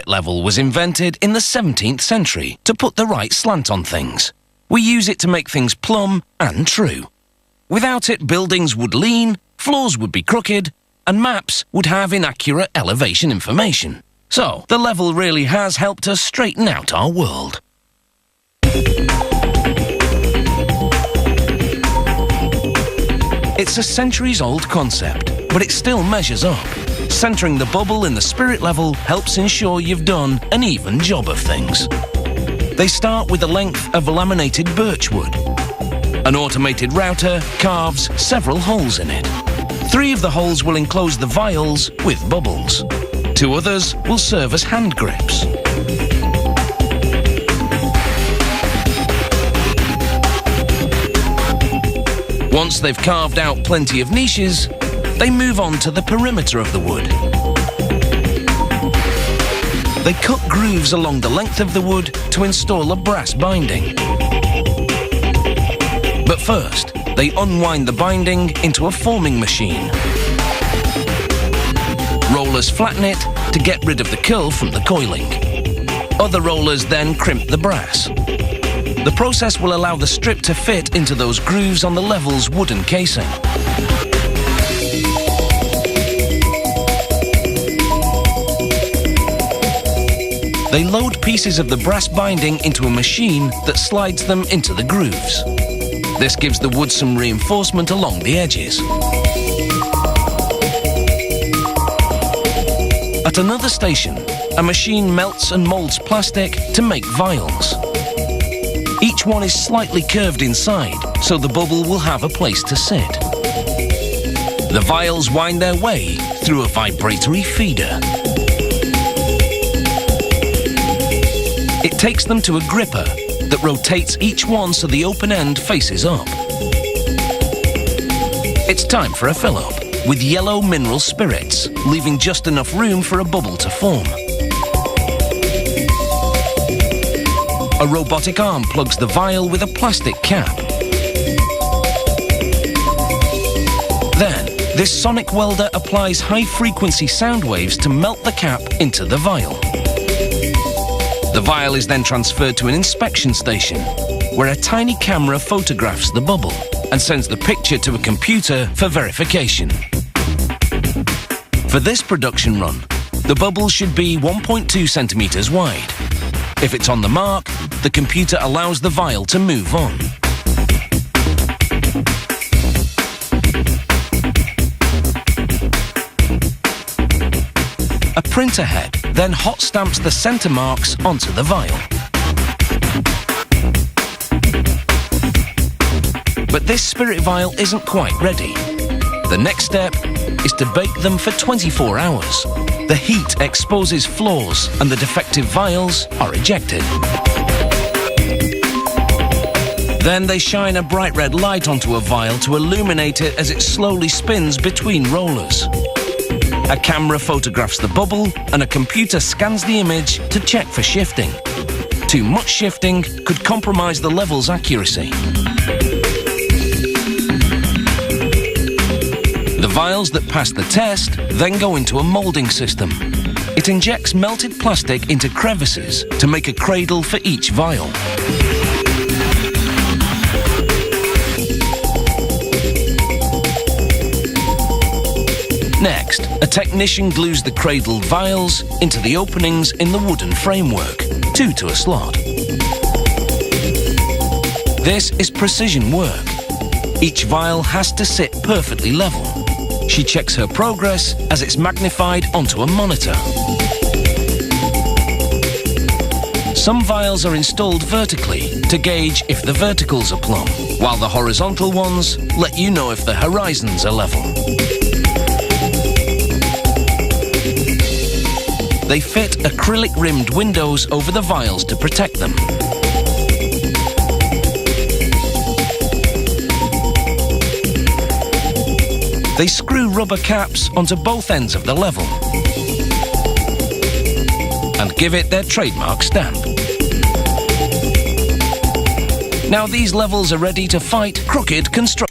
level was invented in the 17th century to put the right slant on things. We use it to make things plumb and true. Without it, buildings would lean, floors would be crooked, and maps would have inaccurate elevation information. So, the level really has helped us straighten out our world. It's a centuries-old concept, but it still measures up. Centering the bubble in the spirit level helps ensure you've done an even job of things. They start with a length of laminated birchwood. An automated router carves several holes in it. 3 of the holes will enclose the vials with bubbles. 2 others will serve as hand grips. Once they've carved out plenty of niches, they move on to the perimeter of the wood. They cut grooves along the length of the wood to install a brass binding. But first, they unwind the binding into a forming machine. Rollers flatten it to get rid of the curl from the coiling. Other rollers then crimp the brass. The process will allow the strip to fit into those grooves on the level's wooden casing. They load pieces of the brass binding into a machine that slides them into the grooves. This gives the wood some reinforcement along the edges. At another station, a machine melts and molds plastic to make vials. Each one is slightly curved inside, so the bubble will have a place to sit. The vials wind their way through a vibratory feeder. It takes them to a gripper that rotates each one so the open end faces up. It's time for a fill-up with yellow mineral spirits, leaving just enough room for a bubble to form. A robotic arm plugs the vial with a plastic cap. Then, this sonic welder applies high-frequency sound waves to melt the cap into the vial. The vial is then transferred to an inspection station, where a tiny camera photographs the bubble and sends the picture to a computer for verification. For this production run, the bubble should be 1.2 centimeters wide. If it's on the mark, the computer allows the vial to move on. A printer head then hot stamps the center marks onto the vial. But this spirit vial isn't quite ready. The next step is to bake them for 24 hours. The heat exposes flaws and the defective vials are ejected. Then they shine a bright red light onto a vial to illuminate it as it slowly spins between rollers. A camera photographs the bubble and a computer scans the image to check for shifting. Too much shifting could compromise the level's accuracy. The vials that pass the test then go into a moulding system. It injects melted plastic into crevices to make a cradle for each vial. Next, a technician glues the cradled vials into the openings in the wooden framework, 2 to a slot. This is precision work. Each vial has to sit perfectly level. She checks her progress as it's magnified onto a monitor. Some vials are installed vertically to gauge if the verticals are plumb, while the horizontal ones let you know if the horizons are level. They fit acrylic-rimmed windows over the vials to protect them. They screw rubber caps onto both ends of the level and give it their trademark stamp. Now these levels are ready to fight crooked construction.